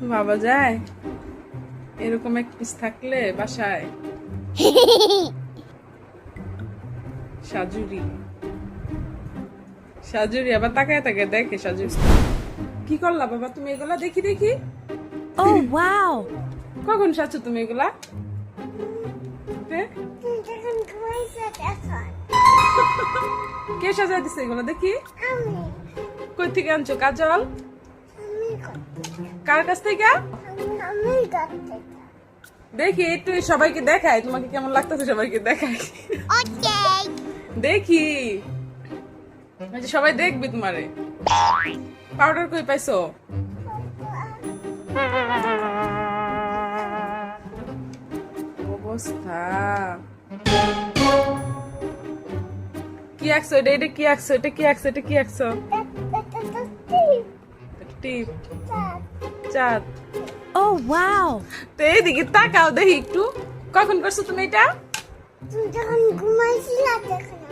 বাবা যায় এরকম এক পিস থাকলে বাসায় সাজুরি সাজুরি আবার তাকায় তাকায় দেখে সাজুরি কি করলা বাবা তুমি এগুলা দেখি দেখি Oh, wow. কখন সাজছো তুমি এগুলা হ্যাঁ? কে সাজায় দিছে এগুলা দেখি কই থেকে আনছো কাজল কার কাছ থেকে দেখি একটু সবাইকে দেখায় তোমাকে কেমন লাগতেছে সবাইকে দেখায় দেখি আচ্ছা সবাই দেখবি তোমারে পাউডার কই পাইছো অবস্থা কি আঁকছো এটা এটা কি আঁকছো এটা কি আঁকছো এটা কি আঁকছো টিপ চাঁদ Oh, wow. তো এইদিকে তাকাও দেখি একটু কখন করছো তুমি এটা তুমি যখন ঘুমাইছিলা তখন